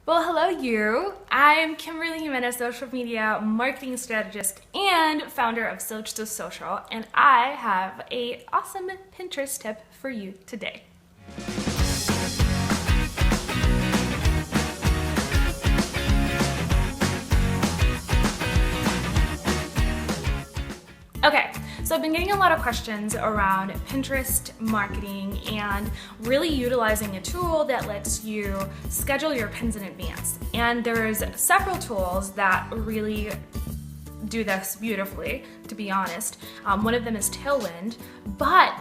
Well, hello you. I'm Kimberly Jimenez, social media marketing strategist and founder of Soch to Social, and I have an awesome Pinterest tip for you today. Okay, so I've been getting a lot of questions around Pinterest marketing and really utilizing a tool that lets you schedule your pins in advance. And there's several tools that really do this beautifully, to be honest. One of them is Tailwind, but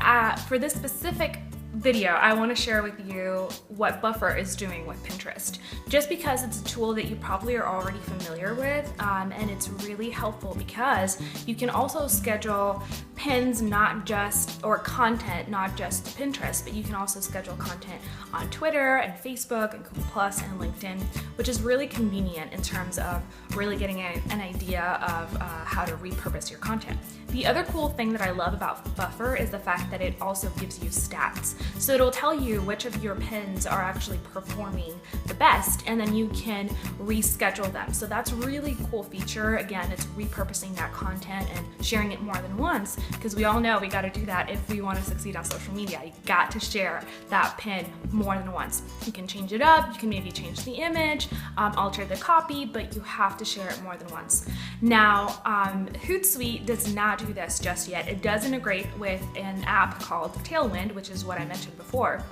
for this specific video, I want to share with you what Buffer is doing with Pinterest. Just because it's a tool that you probably are already familiar with, and it's really helpful because you can also schedule pins or content, not just Pinterest, but you can also schedule content on Twitter and Facebook and Google Plus and LinkedIn, which is really convenient in terms of really getting an idea of how to repurpose your content. The other cool thing that I love about Buffer is the fact that it also gives you stats. So it'll tell you which of your pins are actually performing the best, and then you can reschedule them. So that's a really cool feature. Again, it's repurposing that content and sharing it more than once, because we all know we got to do that if we want to succeed on social media. You got to share that pin more than once. You can change it up, you can maybe change the image, alter the copy, but you have to share it more than once. Now, Hootsuite does not do this just yet. It does integrate with an app called Tailwind, which is what I mentioned before.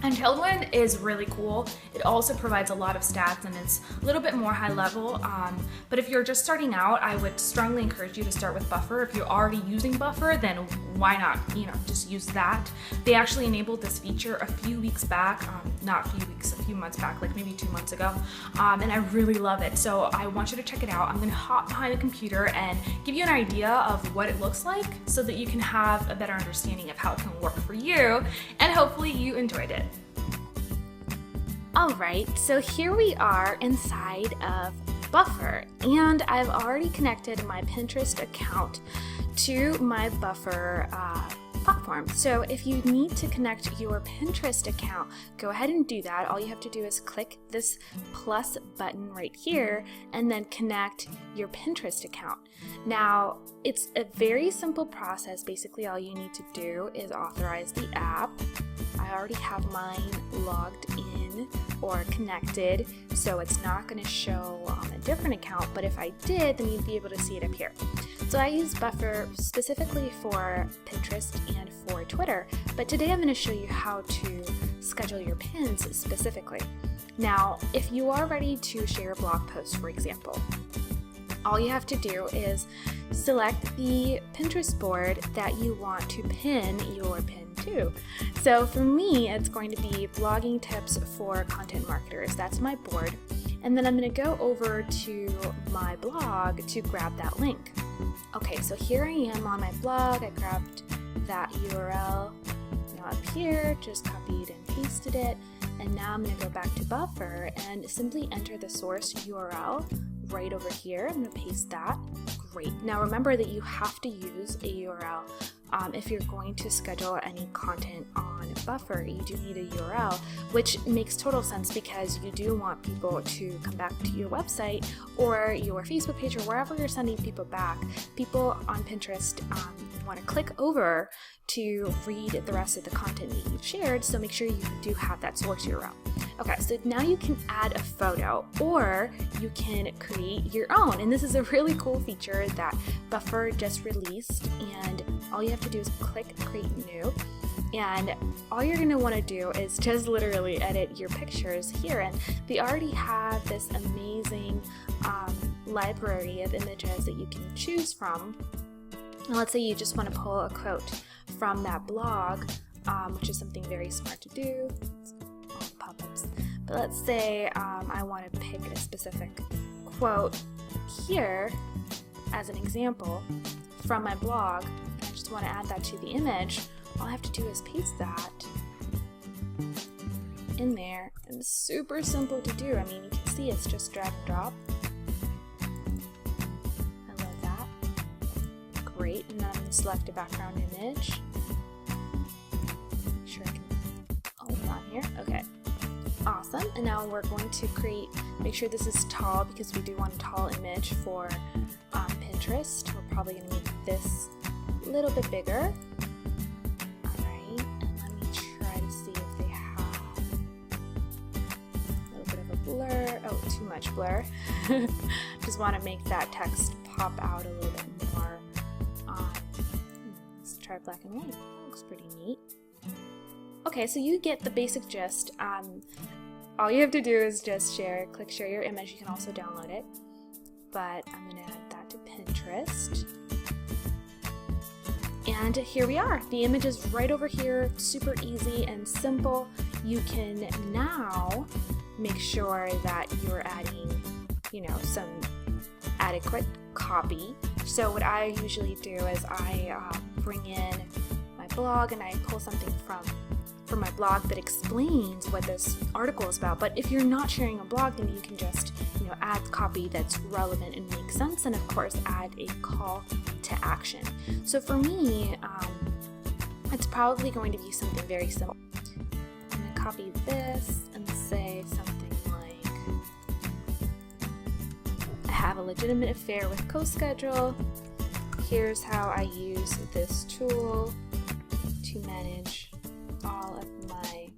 And Tailwind is really cool. It also provides a lot of stats and it's a little bit more high level. But if you're just starting out, I would strongly encourage you to start with Buffer. If you're already using Buffer, then why not, just use that. They actually enabled this feature a few weeks back, not a few weeks, a few months back, like maybe 2 months ago. And I really love it. So I want you to check it out. I'm gonna hop behind the computer and give you an idea of what it looks like so that you can have a better understanding of how it can work for you, and hopefully you enjoyed it. Alright, so here we are inside of Buffer, and I've already connected my Pinterest account to my Buffer platform. So if you need to connect your Pinterest account, go ahead and do that. All you have to do is click this plus button right here and then connect your Pinterest account. Now, it's a very simple process. Basically, all you need to do is authorize the app. I already have mine logged in or connected, so it's not going to show on a different account, but if I did, then you'd be able to see it up here. So I use Buffer specifically for Pinterest and for Twitter, but today I'm going to show you how to schedule your pins specifically. Now, if you are ready to share a blog post, for example, all you have to do is select the Pinterest board that you want to pin your pin to. So for me, it's going to be blogging tips for content marketers. That's my board. And then I'm going to go over to my blog to grab that link. Okay, so here I am on my blog. I grabbed that URL up here, just copied and pasted it. And now I'm going to go back to Buffer and simply enter the source URL right over here. I'm going to paste that. Great. Now remember that you have to use a URL. If you're going to schedule any content on Buffer, you do need a URL, which makes total sense because you do want people to come back to your website or your Facebook page or wherever you're sending people back. People on Pinterest want to click over to read the rest of the content that you've shared, so make sure you do have that source URL. Okay, so now you can add a photo or you can create your own, and this is a really cool feature that Buffer just released, and all you have to do is click Create New, and all you're going to want to do is just literally edit your pictures here, and they already have this amazing library of images that you can choose from. Now, let's say you just want to pull a quote from that blog, which is something very smart to do. All the pop-ups. But let's say I want to pick a specific quote here as an example from my blog. I just want to add that to the image. All I have to do is paste that in there, and it's super simple to do. I mean, you can see it's just drag and drop. I love that. Great, and then I'm going to select a background image. Make sure I can hold it on here. Okay. Awesome. And now we're going to make sure this is tall because we do want a tall image for Pinterest. We're probably going to make this a little bit bigger. All right, and let me try to see if they have a little bit of a blur. Oh, too much blur. Just want to make that text pop out a little bit more. Let's try black and white. That looks pretty neat. Okay, so you get the basic gist. All you have to do is just click share your image. You can also download it, but I'm going to add that to Pinterest. And here we are. The image is right over here, super easy and simple. You can now make sure that you're adding, some adequate copy. So what I usually do is I bring in my blog and I pull something from my blog that explains what this article is about. But if you're not sharing a blog, then you can just add copy that's relevant and makes sense, and of course add a call to action. So for me, it's probably going to be something very simple. I'm going to copy this and say something like, I have a legitimate affair with CoSchedule. Here's how I use this tool to manage all of my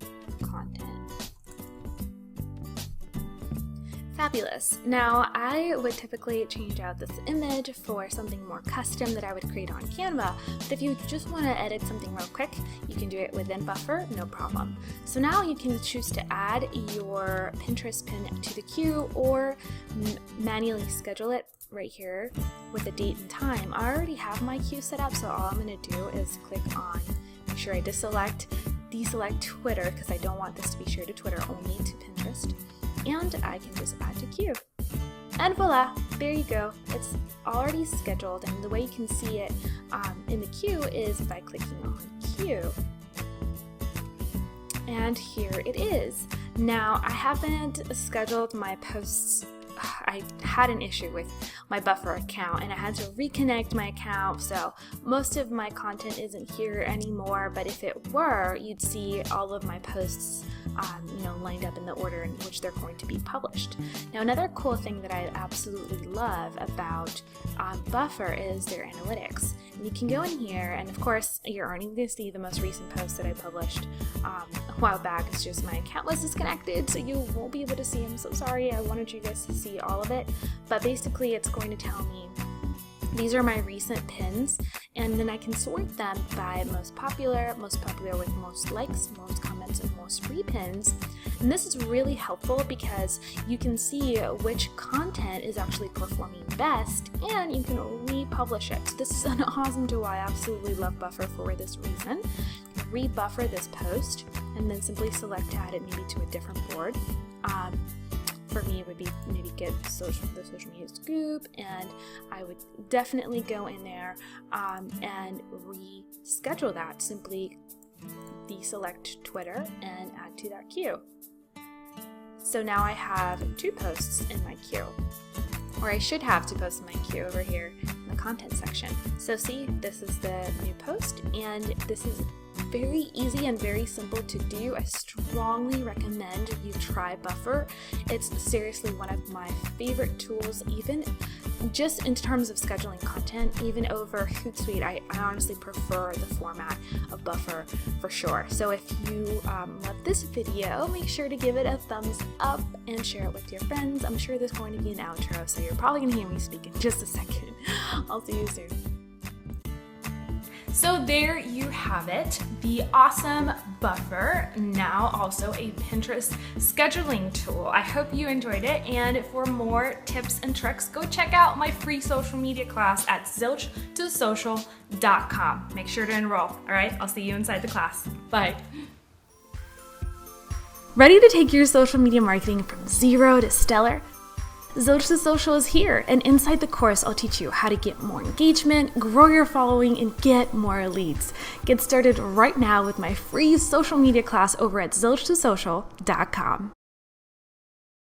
content. Fabulous. Now, I would typically change out this image for something more custom that I would create on Canva, but if you just want to edit something real quick, you can do it within Buffer, no problem. So now you can choose to add your Pinterest pin to the queue or manually schedule it right here with a date and time. I already have my queue set up, so all I'm going to do is click on, make sure I deselect Twitter because I don't want this to be shared to Twitter, only to Pinterest. And I can just add to queue. And voila, there you go. It's already scheduled, and the way you can see it in the queue is by clicking on queue. And here it is. Now, I haven't scheduled my posts. I had an issue with my Buffer account and I had to reconnect my account, so most of my content isn't here anymore, but if it were, you'd see all of my posts lined up in the order in which they're going to be published. Now, another cool thing that I absolutely love about Buffer is their analytics. And you can go in here, and of course, you're only going to see the most recent post that I published a while back. It's just my account was disconnected, so you won't be able to see. I'm so sorry. I wanted you guys to see all of it, but basically, it's going to tell me these are my recent pins, and then I can sort them by most popular with most likes, most comments, and most repins. And this is really helpful because you can see which content is actually performing best, and you can republish it. So this is an awesome tool. I absolutely love Buffer for this reason. Rebuffer this post, and then simply select to add it maybe to a different board. For me, it would be maybe get the social media scoop, and I would definitely go in there and reschedule that. Simply deselect Twitter and add to that queue. So now I have 2 posts in my queue, or I should have 2 posts in my queue over here in the content section. So see, this is the new post, and this is very easy and very simple to do. I strongly recommend you try Buffer. It's seriously one of my favorite tools, even just in terms of scheduling content, even over Hootsuite. I honestly prefer the format of Buffer for sure. So if you love this video, make sure to give it a thumbs up and share it with your friends. I'm sure there's going to be an outro, so you're probably going to hear me speak in just a second. I'll see you soon. So there you have it, the awesome Buffer, now also a Pinterest scheduling tool. I hope you enjoyed it, and for more tips and tricks, go check out my free social media class at zilch2social.com. Make sure to enroll, all right? I'll see you inside the class. Bye. Ready to take your social media marketing from zero to stellar? Zilch to Social is here, and inside the course, I'll teach you how to get more engagement, grow your following, and get more leads. Get started right now with my free social media class over at zilch2social.com.